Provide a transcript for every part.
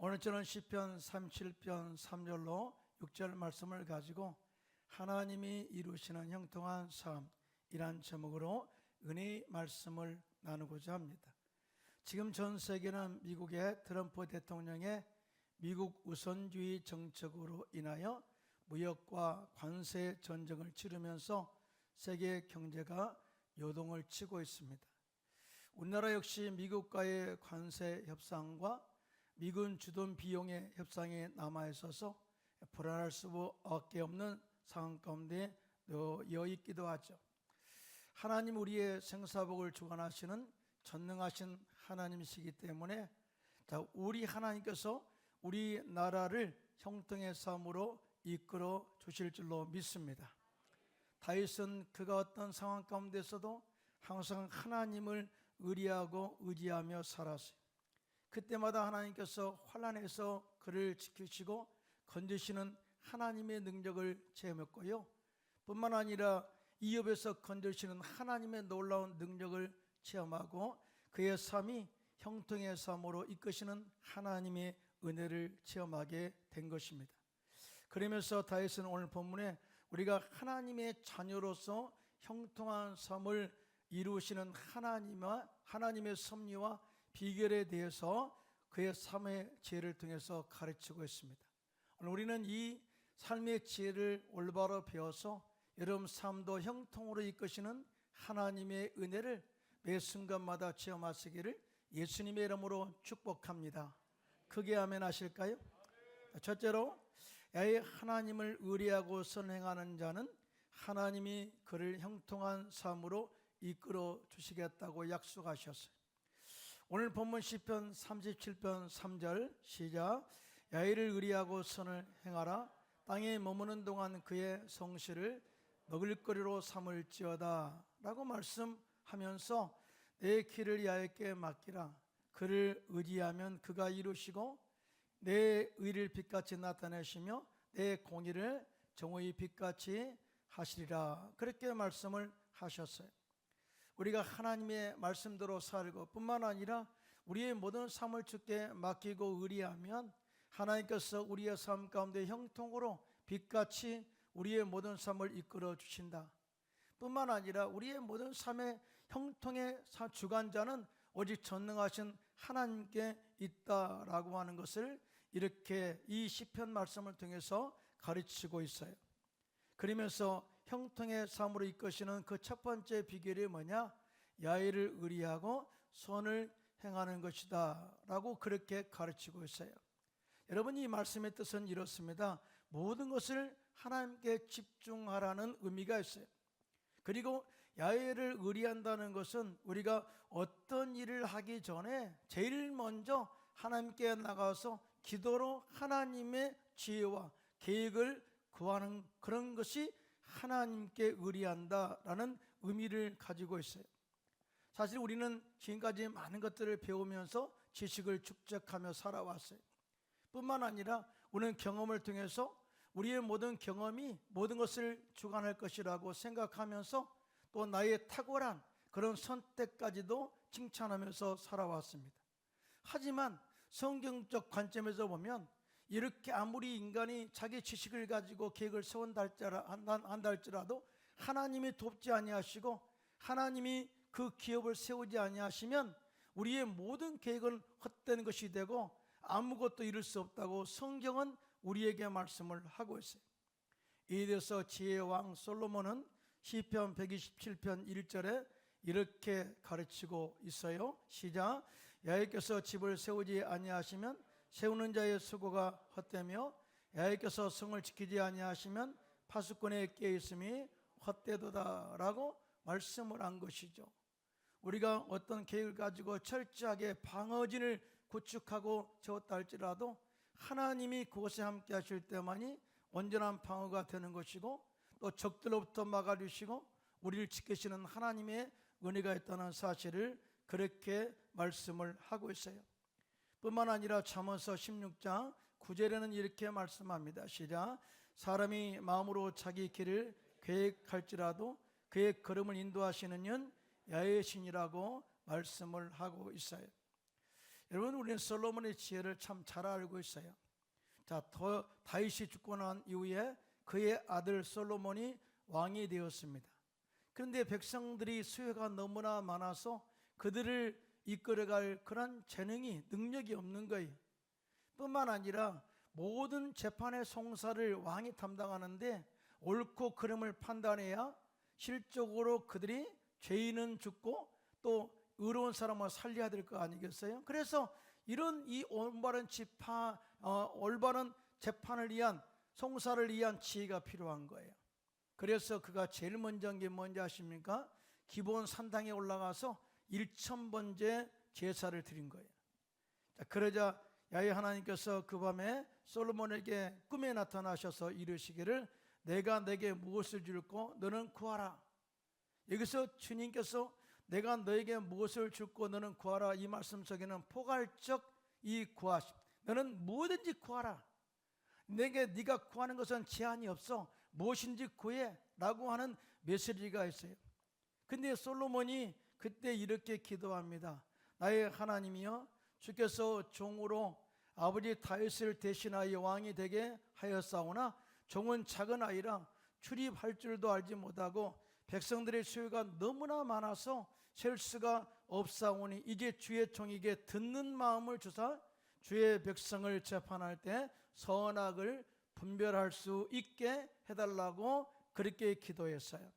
오늘 저는 시편 37편 3절로 6절 말씀을 가지고 하나님이 이루시는 형통한 삶이란 제목으로 은혜의 말씀을 나누고자 합니다. 지금 전 세계는 미국의 트럼프 대통령의 미국 우선주의 정책으로 인하여 무역과 관세 전쟁을 치르면서 세계 경제가 요동을 치고 있습니다. 우리나라 역시 미국과의 관세 협상과 미군 주둔 비용의 협상에 남아있어서 불안할 수밖에 없는 상황 가운데 놓여 있기도 하죠. 하나님 우리의 생사복을 주관하시는 전능하신 하나님이시기 때문에 우리 하나님께서 우리 나라를 형통의 삶으로 이끌어 주실 줄로 믿습니다. 다윗은 그가 어떤 상황 가운데서도 항상 하나님을 의리하고 의지하며 살았어요. 그때마다 하나님께서 환난에서 그를 지키시고 건지시는 하나님의 능력을 체험했고요, 뿐만 아니라 이업에서 건지시는 하나님의 놀라운 능력을 체험하고 그의 삶이 형통의 삶으로 이끄시는 하나님의 은혜를 체험하게 된 것입니다. 그러면서 다윗은 오늘 본문에 우리가 하나님의 자녀로서 형통한 삶을 이루시는 하나님의 섭리와 비결에 대해서 그의 삶의 지혜를 통해서 가르치고 있습니다. 오늘 우리는 이 삶의 지혜를 올바로 배워서 여러분 삶도 형통으로 이끄시는 하나님의 은혜를 매 순간마다 체험하시기를 예수님의 이름으로 축복합니다. 크게 아멘 하실까요? 첫째로, 하나님을 의리하고 선행하는 자는 하나님이 그를 형통한 삶으로 이끌어 주시겠다고 약속하셨어요. 오늘 본문 시편 37편 3절 시작. 야훼를 의리하고 선을 행하라. 땅에 머무는 동안 그의 성실을 먹을거리로 삼을지어다 라고 말씀하면서 내 길을 야훼께 맡기라. 그를 의지하면 그가 이루시고 내 의를 빛같이 나타내시며 내 공의를 정오의 빛같이 하시리라. 그렇게 말씀을 하셨어요. 우리가 하나님의 말씀대로 살고 뿐만 아니라 우리의 모든 삶을 주께 맡기고 의리하면 하나님께서 우리의 삶 가운데 형통으로 빛같이 우리의 모든 삶을 이끌어 주신다. 뿐만 아니라 우리의 모든 삶의 형통의 주관자는 오직 전능하신 하나님께 있다라고 하는 것을 이렇게 이 시편 말씀을 통해서 가르치고 있어요. 그러면서 형통의 삶으로 이끄시는 그 첫 번째 비결이 뭐냐? 야훼를 의리하고 선을 행하는 것이다 라고 그렇게 가르치고 있어요. 여러분, 이 말씀의 뜻은 이렇습니다. 모든 것을 하나님께 집중하라는 의미가 있어요. 그리고 야훼를 의리한다는 것은 우리가 어떤 일을 하기 전에 제일 먼저 하나님께 나가서 기도로 하나님의 지혜와 계획을 구하는 그런 것이 하나님께 의리한다라는 의미를 가지고 있어요. 사실 우리는 지금까지 많은 것들을 배우면서 지식을 축적하며 살아왔어요. 뿐만 아니라 우리는 경험을 통해서 우리의 모든 경험이 모든 것을 주관할 것이라고 생각하면서 또 나의 탁월한 그런 선택까지도 칭찬하면서 살아왔습니다. 하지만 성경적 관점에서 보면 이렇게 아무리 인간이 자기 지식을 가지고 계획을 세운다 할지라도 하나님이 돕지 아니하시고 하나님이 그 기업을 세우지 아니하시면 우리의 모든 계획은 헛된 것이 되고 아무것도 이룰 수 없다고 성경은 우리에게 말씀을 하고 있어요. 이에 대해서 지혜의 왕 솔로몬은 시편 127편 1절에 이렇게 가르치고 있어요. 시작. 야훼께서 집을 세우지 아니하시면 세우는 자의 수고가 헛되며 야훼께서 성을 지키지 아니하시면 파수꾼에 깨있음이 헛되도다 라고 말씀을 한 것이죠. 우리가 어떤 계획을 가지고 철저하게 방어진을 구축하고 세웠다 할지라도 하나님이 그곳에 함께 하실 때만이 온전한 방어가 되는 것이고 또 적들로부터 막아주시고 우리를 지키시는 하나님의 은혜가 있다는 사실을 그렇게 말씀을 하고 있어요. 뿐만 아니라 잠언서 16장 9절에는 이렇게 말씀합니다. 시작. 사람이 마음으로 자기 길을 계획할지라도 그의 걸음을 인도하시는 이는 야훼의 신이라고 말씀을 하고 있어요. 여러분, 우리는 솔로몬의 지혜를 참 잘 알고 있어요. 자, 다윗이 죽고 난 이후에 그의 아들 솔로몬이 왕이 되었습니다. 그런데 백성들이 수요가 너무나 많아서 그들을 이끌어갈 그런 재능이, 능력이 없는 거예요. 뿐만 아니라 모든 재판의 송사를 왕이 담당하는데 옳고 그름을 판단해야 실적으로 그들이 죄인은 죽고 또 의로운 사람을 살려야 될 거 아니겠어요? 그래서 이런 이 올바른 재판을 위한, 송사를 위한 지혜가 필요한 거예요. 그래서 그가 제일 먼저 한 게 뭔지 아십니까? 기본 산당에 올라가서 1000번째 제사를 드린 거예요. 자, 그러자 야훼 하나님께서 그 밤에 솔로몬에게 꿈에 나타나셔서 이르시기를 내가 내게 무엇을 줄고 너는 구하라. 여기서 주님께서 내가 너에게 무엇을 줄고 너는 구하라, 이 말씀 속에는 포괄적 이 구하심, 너는 뭐든지 구하라. 내게 네가 구하는 것은 제한이 없어, 무엇인지 구해 라고 하는 메시지가 있어요. 근데 솔로몬이 그때 이렇게 기도합니다. 나의 하나님이여, 주께서 종으로 아버지 다윗을 대신하여 왕이 되게 하였사오나 종은 작은 아이라 출입할 줄도 알지 못하고 백성들의 수요가 너무나 많아서 셀 수가 없사오니 이제 주의 종에게 듣는 마음을 주사 주의 백성을 재판할 때 선악을 분별할 수 있게 해달라고 그렇게 기도했어요.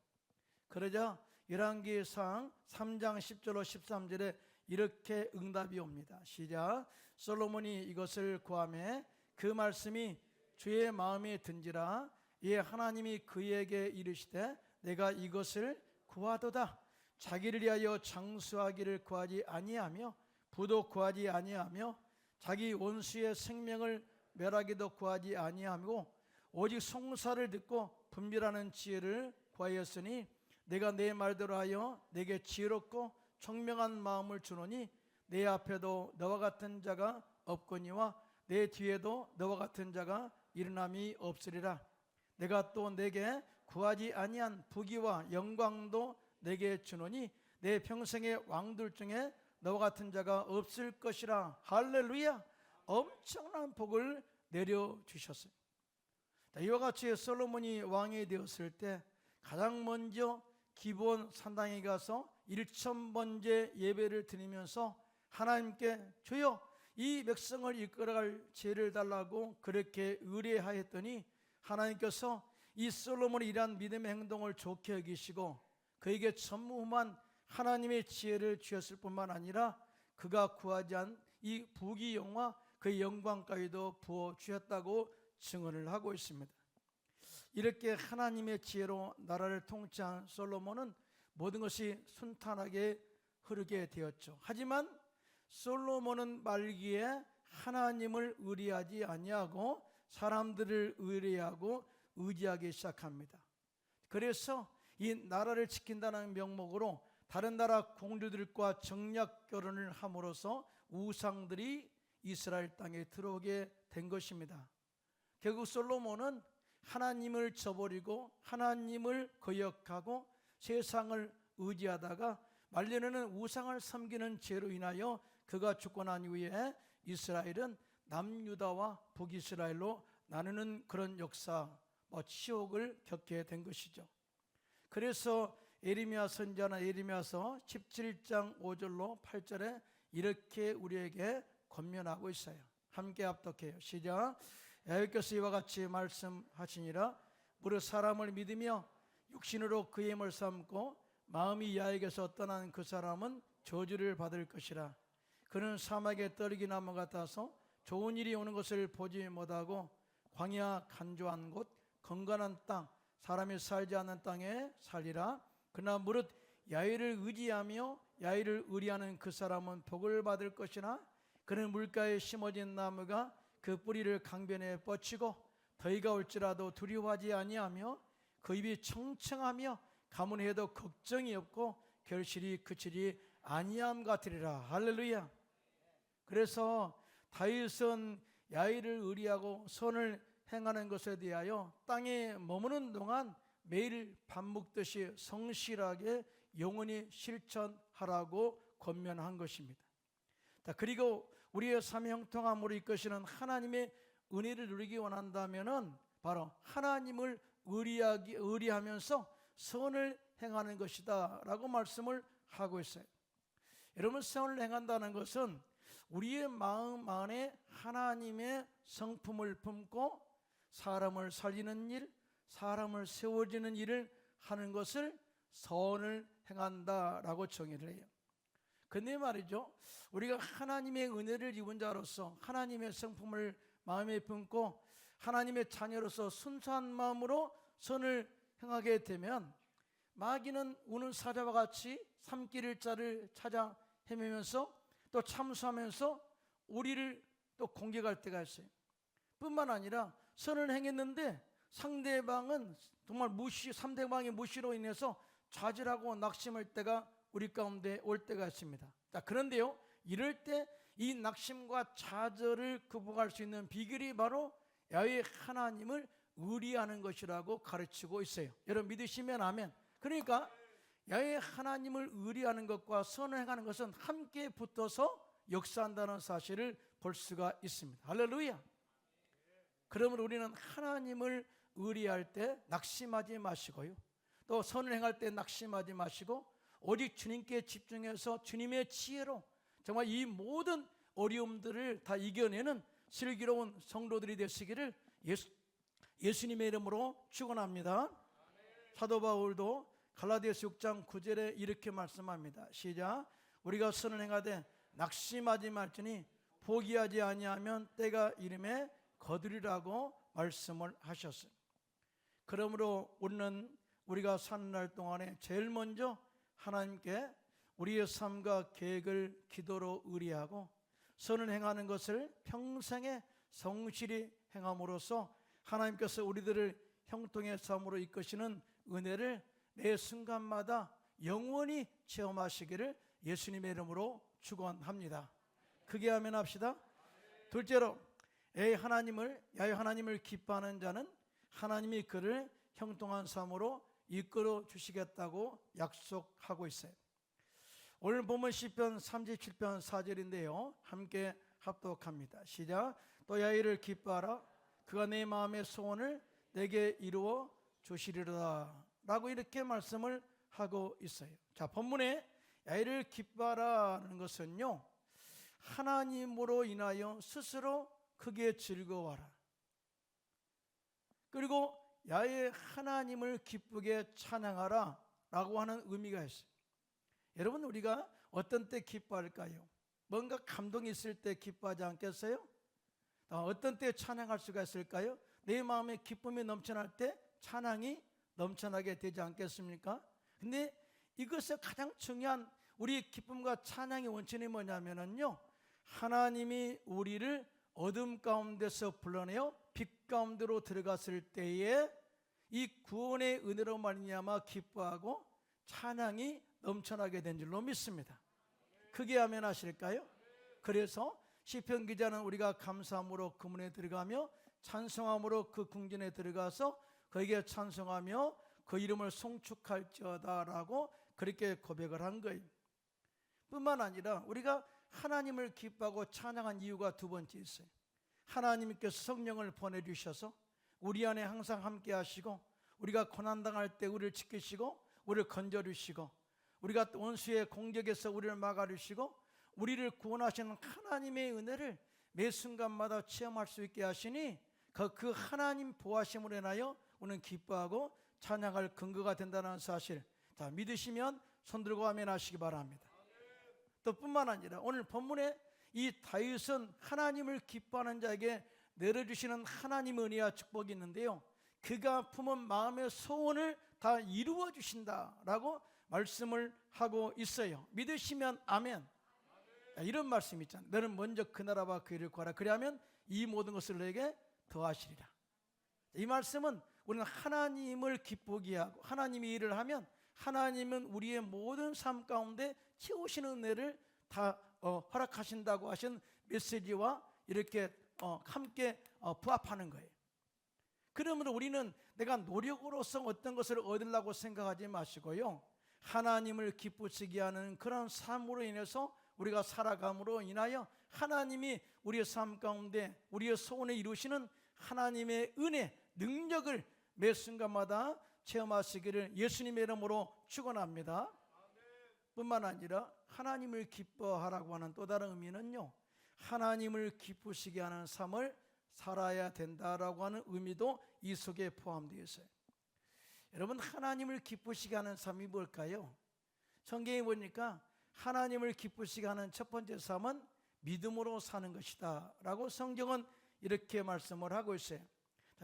그러자 열왕기상 3장 10절로 13절에 이렇게 응답이 옵니다. 시작. 솔로몬이 이것을 구하매 그 말씀이 주의 마음에 든지라. 이에 하나님이 그에게 이르시되 내가 이것을 구하도다. 자기를 위하여 장수하기를 구하지 아니하며 부도 구하지 아니하며 자기 원수의 생명을 멸하기도 구하지 아니하고 오직 송사를 듣고 분별하는 지혜를 구하였으니 내가 내 말대로 하여 내게 지혜롭고 청명한 마음을 주노니 내 앞에도 너와 같은 자가 없거니와 내 뒤에도 너와 같은 자가 일어남이 없으리라. 내가 또 내게 구하지 아니한 부귀와 영광도 내게 주노니 내 평생의 왕들 중에 너와 같은 자가 없을 것이라. 할렐루야. 엄청난 복을 내려주셨어요. 이와 같이 솔로몬이 왕이 되었을 때 가장 먼저 기본 산당에 가서 1000번째 예배를 드리면서 하나님께 주여 이 백성을 이끌어갈 지혜를 달라고 그렇게 의뢰하였더니 하나님께서 이 솔로몬이 이러한 믿음의 행동을 좋게 여기시고 그에게 전무후무한 하나님의 지혜를 주셨을 뿐만 아니라 그가 구하지 않은 이 부귀영화 그 영광까지도 부어주셨다고 증언을 하고 있습니다. 이렇게 하나님의 지혜로 나라를 통치한 솔로몬은 모든 것이 순탄하게 흐르게 되었죠. 하지만 솔로몬은 말기에 하나님을 의뢰하지 아니하고 사람들을 의뢰하고 의지하기 시작합니다. 그래서 이 나라를 지킨다는 명목으로 다른 나라 공주들과 정략 결혼을 함으로써 우상들이 이스라엘 땅에 들어오게 된 것입니다. 결국 솔로몬은 하나님을 저버리고 하나님을 거역하고 세상을 의지하다가 말년에는 우상을 섬기는 죄로 인하여 그가 죽고 난 이후에 이스라엘은 남유다와 북이스라엘로 나누는 그런 역사, 치욕을 겪게 된 것이죠. 그래서 예레미야 선지자나 예레미야서 17장 5절로 8절에 이렇게 우리에게 권면하고 있어요. 함께 합독해요. 시작. 여호와께서 이와 같이 말씀하시니라. 무릇 사람을 믿으며 육신으로 그의 힘을 삼고 마음이 야에게서 떠난 그 사람은 저주를 받을 것이라. 그는 사막의 떨기나무 같아서 좋은 일이 오는 것을 보지 못하고 광야 간조한 곳 건강한 땅 사람이 살지 않는 땅에 살리라. 그러나 무릇 야훼를 의지하며 야훼를 의뢰하는 그 사람은 복을 받을 것이나 그는 물가에 심어진 나무가 그 뿌리를 강변에 뻗치고 더위가 올지라도 두려워하지 아니하며 그 입이 청청하며 가문해도 걱정이 없고 결실이 그치지 아니함 같으리라. 할렐루야. 그래서 다윗은 야훼를 의뢰하고 선을 행하는 것에 대하여 땅에 머무는 동안 매일 밥 먹듯이 성실하게 영원히 실천하라고 권면한 것입니다. 그리고 우리의 삶의 형통함으로 이끄시는 하나님의 은혜를 누리기 원한다면은 바로 하나님을 의리하면서 선을 행하는 것이다 라고 말씀을 하고 있어요. 여러분, 선을 행한다는 것은 우리의 마음 안에 하나님의 성품을 품고 사람을 살리는 일, 사람을 세워지는 일을 하는 것을 선을 행한다라고 정의를 해요. 근데 말이죠, 우리가 하나님의 은혜를 입은 자로서 하나님의 성품을 마음에 품고 하나님의 자녀로서 순수한 마음으로 선을 행하게 되면 마귀는 우는 사자와 같이 삼킬 자를 찾아 헤매면서 또 참수하면서 우리를 또 공격할 때가 있어요. 뿐만 아니라 선을 행했는데 상대방은 정말 상대방의 무시로 인해서 좌절하고 낙심할 때가 우리 가운데 올 때가 있습니다. 자, 그런데요, 이럴 때 이 낙심과 좌절을 극복할 수 있는 비결이 바로 야훼 하나님을 의리하는 것이라고 가르치고 있어요. 여러분 믿으시면 아멘. 그러니까 야훼 하나님을 의리하는 것과 선을 행하는 것은 함께 붙어서 역사한다는 사실을 볼 수가 있습니다. 할렐루야. 그러므로 우리는 하나님을 의리할 때 낙심하지 마시고요, 또 선을 행할 때 낙심하지 마시고 오직 주님께 집중해서 주님의 지혜로 정말 이 모든 어려움들을 다 이겨내는 슬기로운 성도들이 되시기를 예수님의 이름으로 축원합니다. 사도 바울도 갈라디아서 6장 9절에 이렇게 말씀합니다. 시작. 우리가 선을 행하되 낙심하지 말지니 포기하지 아니하면 때가 이름에 거두리라고 말씀을 하셨어요. 그러므로 우리가 사는 날 동안에 제일 먼저 하나님께 우리의 삶과 계획을 기도로 의리하고 선을 행하는 것을 평생에 성실히 행함으로써 하나님께서 우리들을 형통의 삶으로 이끄시는 은혜를 매 순간마다 영원히 체험하시기를 예수님의 이름으로 축원합니다. 크게 아멘 합시다. 둘째로, 야훼 하나님을 기뻐하는 자는 하나님이 그를 형통한 삶으로 이끌어 주시겠다고 약속하고 있어요. 오늘 본문 시편 37편 4절인데요, 함께 합독합니다. 시작. 또 야훼를 기뻐하라. 그가 내 마음의 소원을 내게 이루어 주시리로다 라고 이렇게 말씀을 하고 있어요. 자, 본문에 야훼를 기뻐하라는 것은요, 하나님으로 인하여 스스로 크게 즐거워하라, 그리고 야훼 하나님을 기쁘게 찬양하라 라고 하는 의미가 있어요. 여러분, 우리가 어떤 때 기뻐할까요? 뭔가 감동이 있을 때 기뻐하지 않겠어요? 어떤 때 찬양할 수가 있을까요? 내 마음에 기쁨이 넘쳐날 때 찬양이 넘쳐나게 되지 않겠습니까? 근데 이것의 가장 중요한 우리 기쁨과 찬양의 원천이 뭐냐면요, 하나님이 우리를 어둠 가운데서 불러내어 빛 가운데로 들어갔을 때에 이 구원의 은혜로 말미암아 기뻐하고 찬양이 넘쳐나게 된 줄로 믿습니다. 크게 아멘 하실까요? 그래서 시편 기자는 우리가 감사함으로 그 문에 들어가며 찬송함으로 그 궁전에 들어가서 그에게 찬송하며 그 이름을 송축할지어다 라고 그렇게 고백을 한 거예요. 뿐만 아니라 우리가 하나님을 기뻐하고 찬양한 이유가 두 번째 있어요. 하나님께서 성령을 보내주셔서 우리 안에 항상 함께 하시고 우리가 고난당할 때 우리를 지키시고 우리를 건져주시고 우리가 원수의 공격에서 우리를 막아주시고 우리를 구원하시는 하나님의 은혜를 매 순간마다 체험할 수 있게 하시니 그 하나님 보호하심으로 인하여 우리는 기뻐하고 찬양할 근거가 된다는 사실, 자, 믿으시면 손들고 아멘 하시기 바랍니다. 또 뿐만 아니라 오늘 본문에 이 다윗은 하나님을 기뻐하는 자에게 내려주시는 하나님의 은혜와 축복이 있는데요, 그가 품은 마음의 소원을 다 이루어 주신다라고 말씀을 하고 있어요. 믿으시면 아멘. 이런 말씀이 있잖아요. 너는 먼저 그 나라와 그 일을 구하라. 그리하면 이 모든 것을 너에게 더하시리라. 이 말씀은 우리는 하나님을 기쁘게 하고 하나님이 일을 하면 하나님은 우리의 모든 삶 가운데 채우시는 은혜를 다 허락하신다고 하신 메시지와 이렇게 함께 부합하는 거예요. 그러므로 우리는 내가 노력으로서 어떤 것을 얻으려고 생각하지 마시고요, 하나님을 기쁘시게 하는 그런 삶으로 인해서 우리가 살아감으로 인하여 하나님이 우리의 삶 가운데 우리의 소원에 이루시는 하나님의 은혜, 능력을 매 순간마다 체험하시기를 예수님의 이름으로 축원합니다. 뿐만 아니라 하나님을 기뻐하라고 하는 또 다른 의미는요, 하나님을 기쁘시게 하는 삶을 살아야 된다라고 하는 의미도 이 속에 포함되어 있어요. 여러분, 하나님을 기쁘시게 하는 삶이 뭘까요? 성경에 보니까 하나님을 기쁘시게 하는 첫 번째 삶은 믿음으로 사는 것이다 라고 성경은 이렇게 말씀을 하고 있어요.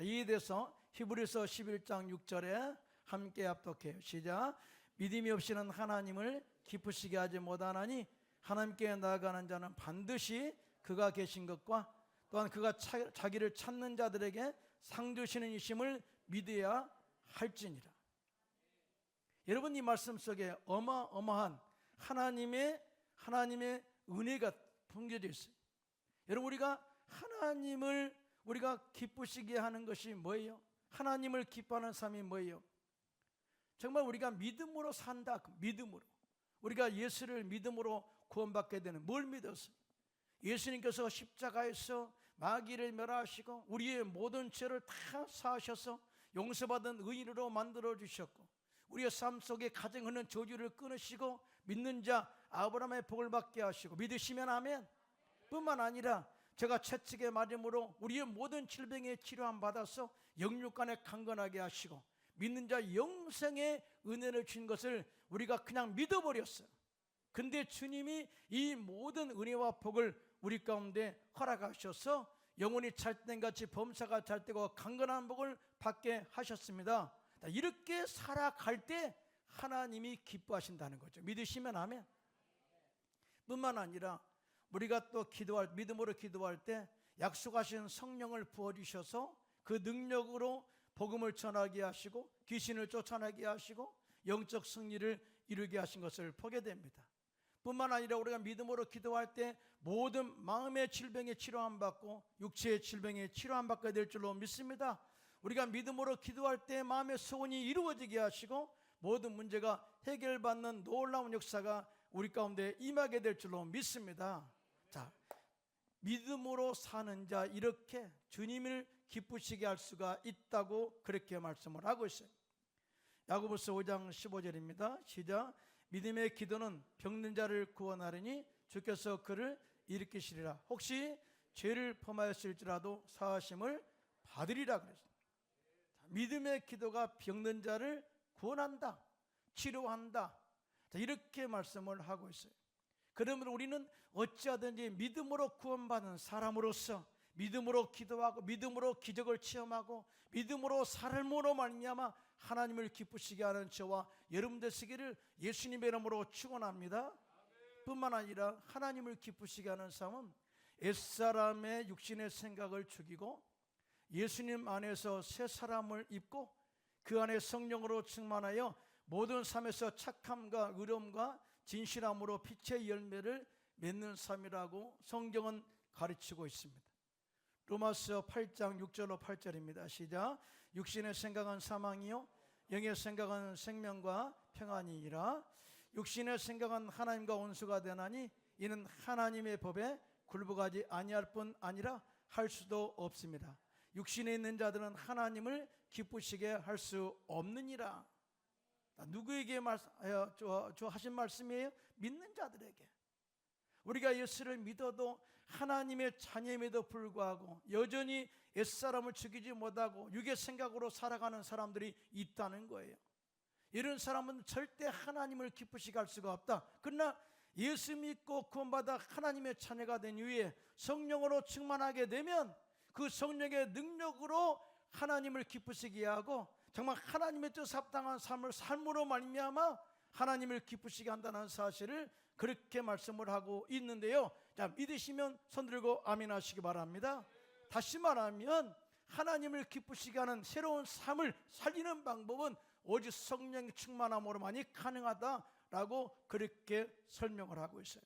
이에 대해서 히브리서 11장 6절에 함께 합독해요. 시작. 믿음이 없이는 하나님을 기쁘시게 하지 못하나니 하나님께 나아가는 자는 반드시 그가 계신 것과 또한 그가 자기를 찾는 자들에게 상 주시는 이심을 믿어야 할지니라. 여러분, 이 말씀 속에 어마어마한 하나님의 은혜가 풍겨져 있어요. 여러분, 우리가 하나님을 기쁘시게 하는 것이 뭐예요? 하나님을 기뻐하는 삶이 뭐예요? 정말 우리가 믿음으로 산다. 믿음으로 우리가 예수를 믿음으로 구원받게 되는, 뭘 믿어서? 예수님께서 십자가에서 마귀를 멸하시고 우리의 모든 죄를 다 사하셔서 용서받은 의인으로 만들어 주셨고, 우리의 삶 속에 가정하는 저주를 끊으시고 믿는 자 아브라함의 복을 받게 하시고, 믿으시면 아멘. 뿐만 아니라 제가 채찍의 맞음으로 우리의 모든 질병에 치료함 받아서 영육간에 강건하게 하시고 믿는 자 영생의 은혜를 주신 것을 우리가 그냥 믿어버렸어요. 근데 주님이 이 모든 은혜와 복을 우리 가운데 허락하셔서 영혼이 찰땐같이 범사가 찰때고 강건한 복을 받게 하셨습니다. 이렇게 살아갈 때 하나님이 기뻐하신다는 거죠. 믿으시면 아멘. 뿐만 아니라 우리가 또 믿음으로 기도할 때 약속하신 성령을 부어주셔서 그 능력으로 복음을 전하게 하시고 귀신을 쫓아내게 하시고 영적 승리를 이루게 하신 것을 보게 됩니다. 뿐만 아니라 우리가 믿음으로 기도할 때 모든 마음의 질병에 치료함 받고 육체의 질병에 치료함 받게 될 줄로 믿습니다. 우리가 믿음으로 기도할 때 마음의 소원이 이루어지게 하시고 모든 문제가 해결받는 놀라운 역사가 우리 가운데 임하게 될 줄로 믿습니다. 자, 믿음으로 사는 자, 이렇게 주님을 기쁘시게 할 수가 있다고 그렇게 말씀을 하고 있어요. 야고보서 5장 15절입니다. 시작. 믿음의 기도는 병든 자를 구원하리니 주께서 그를 일으키시리라. 혹시 죄를 범하였을지라도 사하심을 받으리라 그랬습니다. 믿음의 기도가 병든 자를 구원한다, 치료한다, 이렇게 말씀을 하고 있어요. 그러므로 우리는 어찌하든지 믿음으로 구원받은 사람으로서 믿음으로 기도하고 믿음으로 기적을 체험하고 믿음으로 삶으로 말미암아 하나님을 기쁘시게 하는 저와 여러분 되시기를 예수님의 이름으로 축원합니다. 뿐만 아니라 하나님을 기쁘시게 하는 삶은 옛사람의 육신의 생각을 죽이고 예수님 안에서 새 사람을 입고 그 안에 성령으로 충만하여 모든 삶에서 착함과 의로움과 진실함으로 빛의 열매를 맺는 삶이라고 성경은 가르치고 있습니다. 로마서 8장 6절로 8절입니다. 시작. 육신의 생각은 사망이요 영의 생각은 생명과 평안이니라. 육신의 생각은 하나님과 원수가 되나니 이는 하나님의 법에 굴복하지 아니할 뿐 아니라 할 수도 없습니다. 육신에 있는 자들은 하나님을 기쁘시게 할 수 없느니라. 누구에게 하신 말씀이에요? 믿는 자들에게. 우리가 예수를 믿어도 하나님의 자녀임에도 불구하고 여전히 옛사람을 죽이지 못하고 육의 생각으로 살아가는 사람들이 있다는 거예요. 이런 사람은 절대 하나님을 기쁘시게 할 수가 없다. 그러나 예수 믿고 구원받아 하나님의 자녀가 된 이후에 성령으로 충만하게 되면 그 성령의 능력으로 하나님을 기쁘시게 하고 정말 하나님의 뜻 합당한 삶으로 말미암아 하나님을 기쁘시게 한다는 사실을 그렇게 말씀을 하고 있는데요. 자, 믿으시면 손 들고 아멘 하시기 바랍니다. 다시 말하면 하나님을 기쁘시게 하는 새로운 삶을 살리는 방법은 오직 성령의 충만함으로만이 가능하다라고 그렇게 설명을 하고 있어요.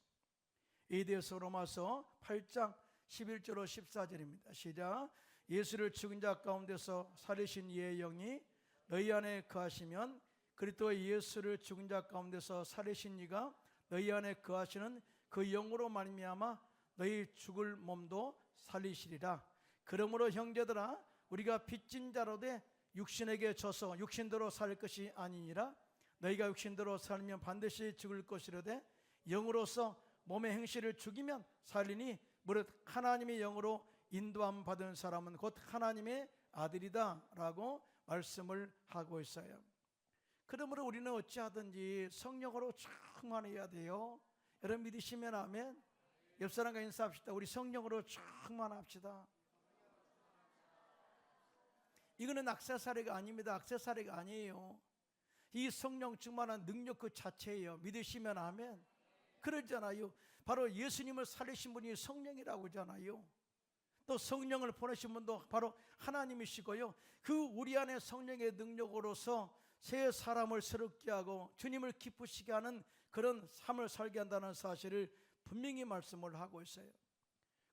이에 대해서 로마서 8장 11절로 14절입니다. 시작. 예수를 죽은 자 가운데서 살리신 이의 영이 너희 안에 거하시면 그리스도의 예수를 죽은 자 가운데서 살리신 이가 너희 안에 거하시는 그 영으로 말미암아 너희 죽을 몸도 살리시리라. 그러므로 형제들아, 우리가 빚진 자로 돼 육신에게 져서 육신대로 살 것이 아니니라. 너희가 육신대로 살면 반드시 죽을 것이로되 영으로서 몸의 행실을 죽이면 살리니 무릇 하나님의 영으로 인도함 받은 사람은 곧 하나님의 아들이다 라고 말씀을 하고 있어요. 그러므로 우리는 어찌하든지 성령으로 충만해야 돼요. 여러분 믿으시면 아멘. 옆 사람과 인사합시다. 우리 성령으로 충만합시다. 이거는 액세서리가 아닙니다. 액세서리가 아니에요. 이 성령 충만한 능력 그 자체예요. 믿으시면 아멘. 그러잖아요. 바로 예수님을 살리신 분이 성령이라고 하잖아요. 또 성령을 보내신 분도 바로 하나님이시고요. 그 우리 안에 성령의 능력으로서 새 사람을 새롭게 하고 주님을 기쁘시게 하는 그런 삶을 살게 한다는 사실을 분명히 말씀을 하고 있어요.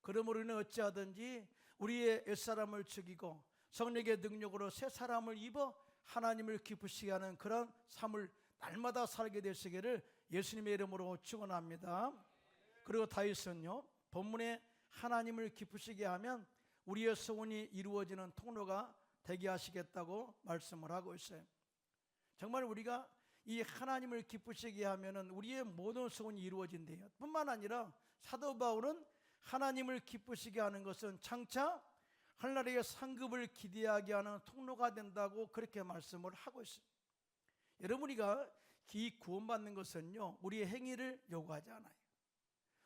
그러므로 우리는 어찌하든지 우리의 옛사람을 죽이고 성령의 능력으로 새 사람을 입어 하나님을 기쁘시게 하는 그런 삶을 날마다 살게 되시기를 예수님의 이름으로 축원합니다. 그리고 다윗은요, 본문에 하나님을 기쁘시게 하면 우리의 소원이 이루어지는 통로가 되게 하시겠다고 말씀을 하고 있어요. 정말 우리가 이 하나님을 기쁘시게 하면은 우리의 모든 소원이 이루어진대요. 뿐만 아니라 사도 바울은 하나님을 기쁘시게 하는 것은 장차 하늘나라의 상급을 기대하게 하는 통로가 된다고 그렇게 말씀을 하고 있어요. 여러분, 우리가 이 구원받는 것은요, 우리의 행위를 요구하지 않아요.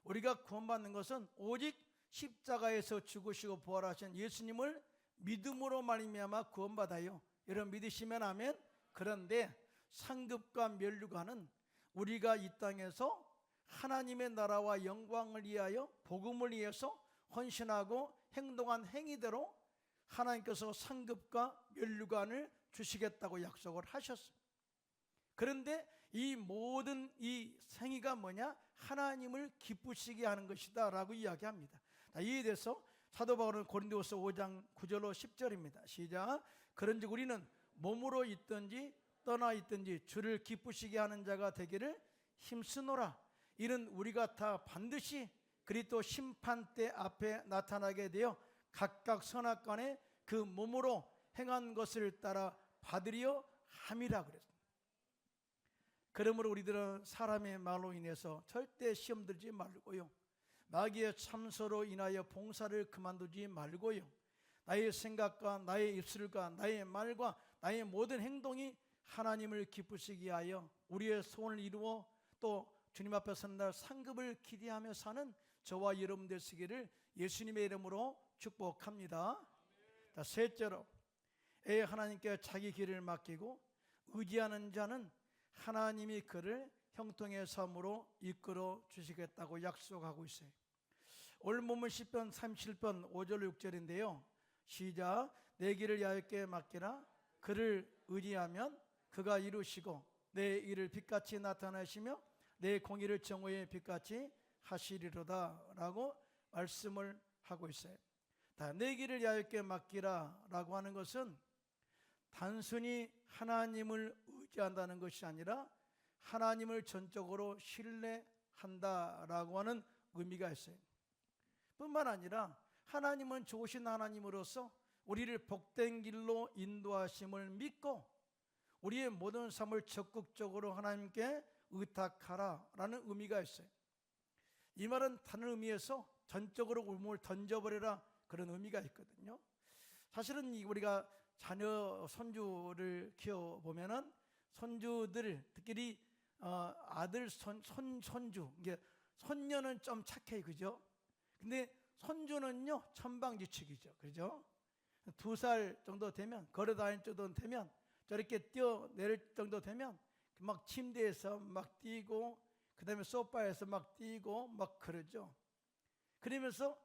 우리가 구원받는 것은 오직 십자가에서 죽으시고 부활하신 예수님을 믿음으로 말미암아 구원받아요. 여러분 믿으시면 아멘. 그런데 상급과 면류관은 우리가 이 땅에서 하나님의 나라와 영광을 위하여 복음을 위해서 헌신하고 행동한 행위대로 하나님께서 상급과 면류관을 주시겠다고 약속을 하셨어요. 그런데 이 모든 이 행위가 뭐냐? 하나님을 기쁘시게 하는 것이다 라고 이야기합니다. 이에 대해서 사도 바울은 고린도후서 5장 9절로 10절입니다. 시작. 그런즉 우리는 몸으로 있든지 떠나 있든지 주를 기쁘시게 하는 자가 되기를 힘쓰노라. 이는 우리가 다 반드시 그리스도 심판대 앞에 나타나게 되어 각각 선악간에 그 몸으로 행한 것을 따라 받으려 함이라 그랬습니다. 그러므로 우리들은 사람의 말로 인해서 절대 시험 들지 말고요, 마귀의 참소로 인하여 봉사를 그만두지 말고요, 나의 생각과 나의 입술과 나의 말과 나의 모든 행동이 하나님을 기쁘시게 하여 우리의 소원을 이루어 또 주님 앞에 선 날 상급을 기대하며 사는 저와 여러분 되시기를 예수님의 이름으로 축복합니다. 셋째로, 하나님께 자기 길을 맡기고 의지하는 자는 하나님이 그를 형통의 삶으로 이끌어 주시겠다고 약속하고 있어요. 오늘 본문 시편 37편 5절 6절인데요. 시작. 내 길을 야훼께 맡기라. 그를 의지하면 그가 이루시고 내 일을 빛같이 나타내시며 내 공의를 정오의 빛같이 하시리로다 라고 말씀을 하고 있어요. 내 길을 야훼께 맡기라 라고 하는 것은 단순히 하나님을 의지한다는 것이 아니라 하나님을 전적으로 신뢰한다라고 하는 의미가 있어요. 뿐만 아니라 하나님은 좋으신 하나님으로서 우리를 복된 길로 인도하심을 믿고 우리의 모든 삶을 적극적으로 하나님께 의탁하라라는 의미가 있어요. 이 말은 다른 의미에서 전적으로 몸을 던져버려라 그런 의미가 있거든요. 사실은 우리가 자녀 손주를 키워보면은 손주들, 특히 아들 손주, 이게 손녀는 좀 착해, 그죠? 근데 손주는요 천방지축이죠, 그죠? 2살 정도 되면, 걸어다닐 정도 되면, 저렇게 뛰어내릴 정도 되면 막 침대에서 막 뛰고, 그 다음에 소파에서 막 뛰고 막 그러죠. 그러면서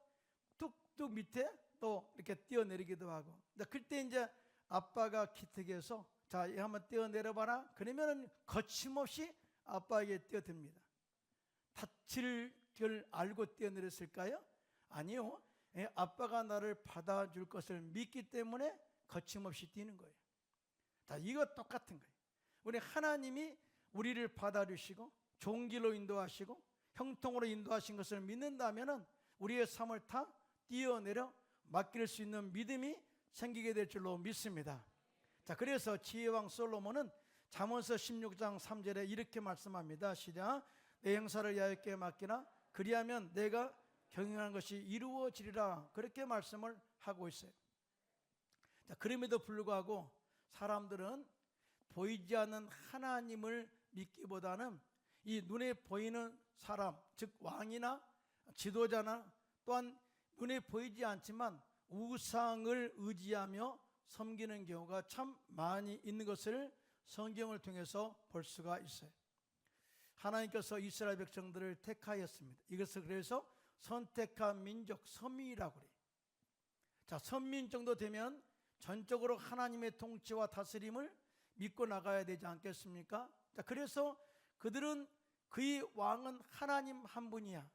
뚝뚝 밑에 또 이렇게 뛰어내리기도 하고. 그때 이제 아빠가 기특해서 자, 한번 뛰어내려봐라. 그러면은 거침없이 아빠에게 뛰어듭니다. 다칠 줄 알고 뛰어내렸을까요? 아니요. 아빠가 나를 받아줄 것을 믿기 때문에 거침없이 뛰는 거예요. 다 이거 똑같은 거예요. 우리 하나님이 우리를 받아주시고 좋은 길로 인도하시고 형통으로 인도하신 것을 믿는다면 우리의 삶을 다 뛰어내려 맡길 수 있는 믿음이 생기게 될 줄로 믿습니다. 자, 그래서 지혜왕 솔로몬은 잠언서 16장 3절에 이렇게 말씀합니다. 시작. 내 행사를 야훼께 맡기나 그리하면 내가 경영하는 것이 이루어지리라. 그렇게 말씀을 하고 있어요. 자, 그럼에도 불구하고 사람들은 보이지 않는 하나님을 믿기보다는 이 눈에 보이는 사람, 즉 왕이나 지도자나 또한 눈에 보이지 않지만 우상을 의지하며 섬기는 경우가 참 많이 있는 것을 성경을 통해서 볼 수가 있어요. 하나님께서 이스라엘 백성들을 택하였습니다. 이것을 그래서 선택한 민족, 선민이라고 그래요. 자, 선민 정도 되면 전적으로 하나님의 통치와 다스림을 믿고 나가야 되지 않겠습니까? 자, 그래서 그들은 그의 왕은 하나님 한 분이야.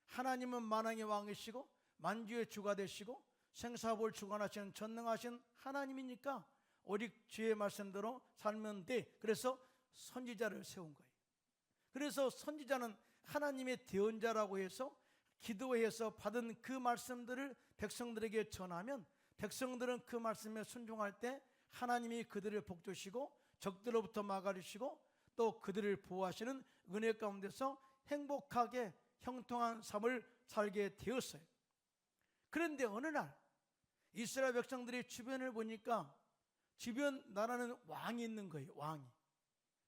하나님은 만왕의 왕이시고 만주의 주가 되시고 생사볼 주관하시는 전능하신 하나님이니까 오직 주의 말씀대로 살면 돼. 그래서 선지자를 세운 거예요. 그래서 선지자는 하나님의 대언자라고 해서 기도해서 받은 그 말씀들을 백성들에게 전하면 백성들은 그 말씀에 순종할 때 하나님이 그들을 복주시고 적들로부터 막아주시고 또 그들을 보호하시는 은혜 가운데서 행복하게 형통한 삶을 살게 되었어요. 그런데 어느 날 이스라엘 백성들이 주변을 보니까 주변 나라는 왕이 있는 거예요. 왕이.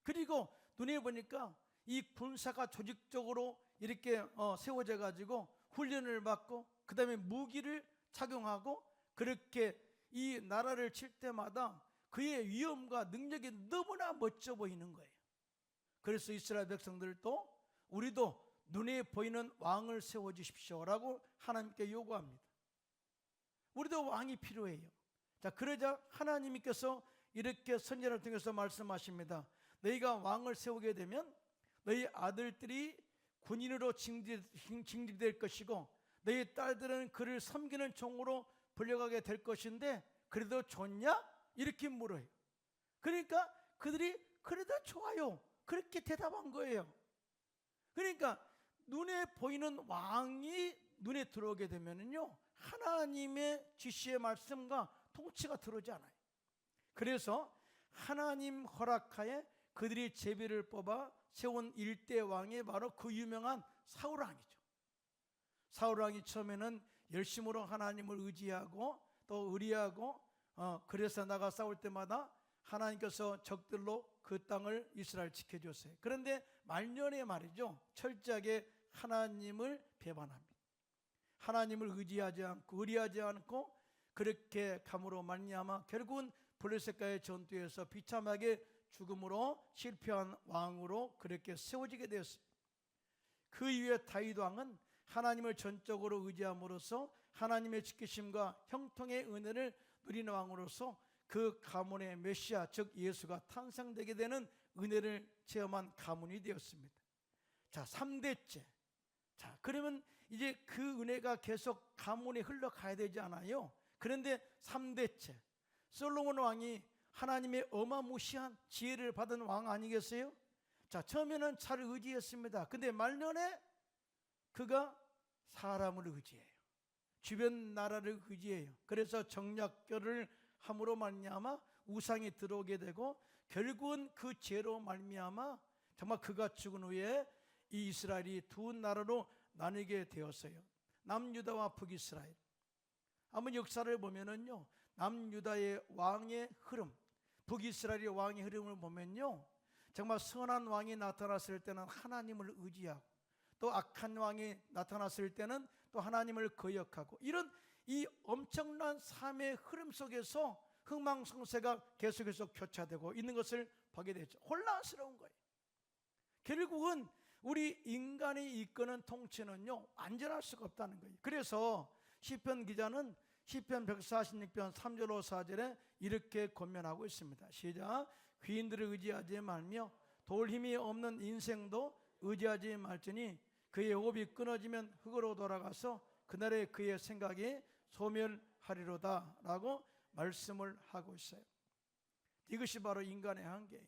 그리고 눈에 보니까 이 군사가 조직적으로 이렇게 세워져 가지고 훈련을 받고 그 다음에 무기를 착용하고 그렇게 이 나라를 칠 때마다 그의 위엄과 능력이 너무나 멋져 보이는 거예요. 그래서 이스라엘 백성들도 우리도 눈에 보이는 왕을 세워주십시오라고 하나님께 요구합니다. 우리도 왕이 필요해요. 자, 그러자 하나님께서 이렇게 선지자를 통해서 말씀하십니다. 너희가 왕을 세우게 되면 너희 아들들이 군인으로 징집될 것이고 너희 딸들은 그를 섬기는 종으로 불려가게 될 것인데 그래도 좋냐? 이렇게 물어요. 그러니까 그들이 그래도 좋아요. 그렇게 대답한 거예요. 그러니까 눈에 보이는 왕이 눈에 들어오게 되면요 하나님의 지시의 말씀과 통치가 들어오지 않아요. 그래서 하나님 허락하에 그들이 제비를 뽑아 세운 일대 왕이 바로 그 유명한 사울 왕이죠. 사울 왕이 처음에는 열심으로 하나님을 의지하고 또 의리하고 그래서 나가 싸울 때마다 하나님께서 적들로 그 땅을 이스라엘 지켜줬어요. 그런데 말년에 말이죠 철저하게 하나님을 배반합니다. 하나님을 의지하지 않고 의리하지 않고 그렇게 감으로 말미암아 결국은 블레셋과의 전투에서 비참하게 죽음으로 실패한 왕으로 그렇게 세워지게 되었어요. 그 이후에 다윗 왕은 하나님을 전적으로 의지함으로써 하나님의 지키심과 형통의 은혜를 누리는 왕으로서 그 가문의 메시아 즉 예수가 탄생되게 되는 은혜를 체험한 가문이 되었습니다. 자, 3대째. 자, 그러면 이제 그 은혜가 계속 가문에 흘러가야 되지 않아요? 그런데 3대째 솔로몬 왕이 하나님의 어마무시한 지혜를 받은 왕 아니겠어요? 자, 처음에는 차를 의지했습니다. 근데 말년에 그가 사람을 의지해요. 주변 나라를 의지해요. 그래서 정략결을 함으로 말미암아 우상이 들어오게 되고 결국은 그 죄로 말미암아 정말 그가 죽은 후에 이 이스라엘이 두 나라로 나뉘게 되었어요. 남유다와 북이스라엘. 한번 역사를 보면은요 남유다의 왕의 흐름, 북이스라엘의 왕의 흐름을 보면요 정말 선한 왕이 나타났을 때는 하나님을 의지하고 또 악한 왕이 나타났을 때는 또 하나님을 거역하고 이런 이 엄청난 삶의 흐름 속에서 흥망성쇠가 계속해서 교차되고 있는 것을 보게 되죠. 혼란스러운 거예요. 결국은 우리 인간이 이끄는 통치는요 안전할 수가 없다는 거예요. 그래서 시편 기자는 시편 146편 3절 4절에 이렇게 권면하고 있습니다. 시작. 귀인들을 의지하지 말며 도울 힘이 없는 인생도 의지하지 말지니 그의 호흡이 끊어지면 흙으로 돌아가서 그날에 그의 생각이 소멸하리로다 라고 말씀을 하고 있어요. 이것이 바로 인간의 한계예요.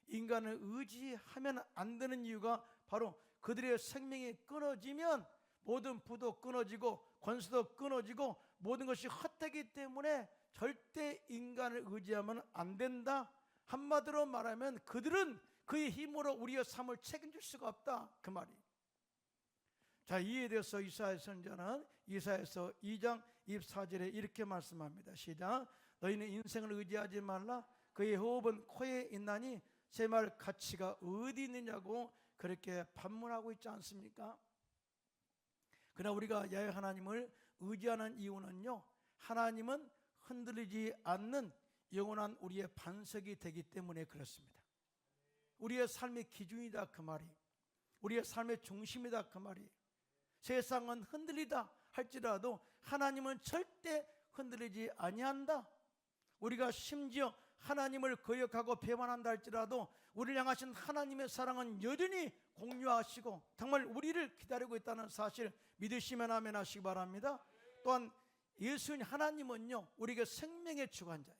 인간을 의지하면 안 되는 이유가 바로 그들의 생명이 끊어지면 모든 부도 끊어지고 권수도 끊어지고 모든 것이 헛되기 때문에 절대 인간을 의지하면 안 된다. 한마디로 말하면 그들은 그의 힘으로 우리의 삶을 책임질 수가 없다, 그 말이. 자, 이에 대해서 이사야 선지자는 이사야서 2장 24절에 이렇게 말씀합니다. 시작. 너희는 인생을 의지하지 말라. 그의 호흡은 코에 있나니 제 말 가치가 어디 있느냐고 그렇게 반문하고 있지 않습니까? 그러나 우리가 야훼 하나님을 의지하는 이유는요, 하나님은 흔들리지 않는 영원한 우리의 반석이 되기 때문에 그렇습니다. 우리의 삶의 기준이다, 그 말이. 우리의 삶의 중심이다, 그 말이. 세상은 흔들리다 할지라도 하나님은 절대 흔들리지 아니한다. 우리가 심지어 하나님을 거역하고 배반한다 할지라도 우리를 향하신 하나님의 사랑은 여전히 공유하시고 정말 우리를 기다리고 있다는 사실 믿으시면 아멘 하시기 바랍니다. 또한 예수님 하나님은요, 우리에게 생명의 주관자예요.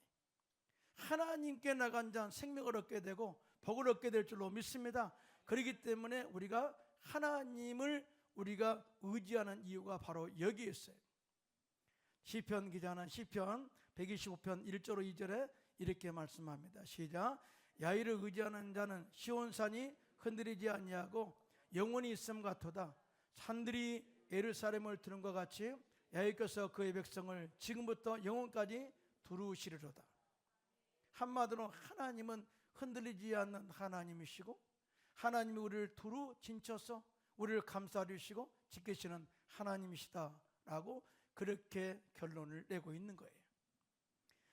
하나님께 나간 자는 생명을 얻게 되고 복을 얻게 될 줄로 믿습니다. 그렇기 때문에 우리가 하나님을 우리가 의지하는 이유가 바로 여기에 있어요. 시편 기자는 시편 125편 1절 2절에 이렇게 말씀합니다. 시작. 야훼를 의지하는 자는 시온산이 흔들리지 아니하고 영원히 있음 같도다. 산들이 예루살렘을 두는 것 같이 야훼께서 그의 백성을 지금부터 영원까지 두루시리로다. 한마디로 하나님은 흔들리지 않는 하나님이시고 하나님이 우리를 두루 진쳐서 우리를 감싸주시고 지키시는 하나님이시다라고 그렇게 결론을 내고 있는 거예요.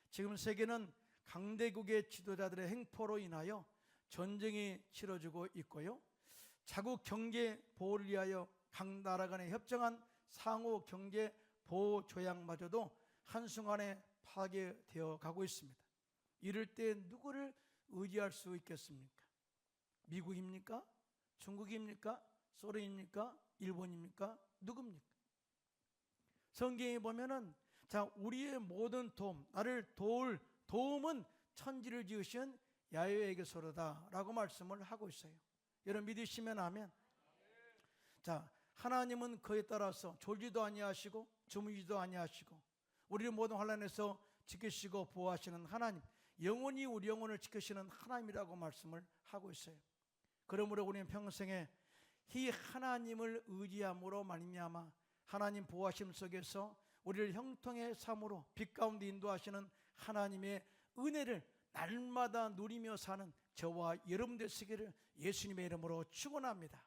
지금 세계는 강대국의 지도자들의 행포로 인하여 전쟁이 치러지고 있고요, 자국 경제 보호를 위하여 각 나라 간에 협정한 상호 경제 보호 조약마저도 한순간에 파괴되어 가고 있습니다. 이럴 때 누구를 의지할 수 있겠습니까? 미국입니까? 중국입니까? 소련입니까? 일본입니까? 누굽니까? 성경에 보면은 자, 우리의 모든 도움, 나를 도울 도움은 천지를 지으신 야훼에게서로다 라고 말씀을 하고 있어요. 여러분 믿으시면 아멘. 자, 하나님은 그에 따라서 졸지도 아니하시고 주무시지도 아니하시고 우리를 모든 환난에서 지키시고 보호하시는 하나님, 영원히 우리 영혼을 지키시는 하나님이라고 말씀을 하고 있어요. 그러므로 우리는 평생에 이 하나님을 의지함으로 말미암아 하나님 보호하심 속에서 우리를 형통의 삶으로 빛 가운데 인도하시는 하나님의 은혜를 날마다 누리며 사는 저와 여러분 되시기를 예수님의 이름으로 축원합니다.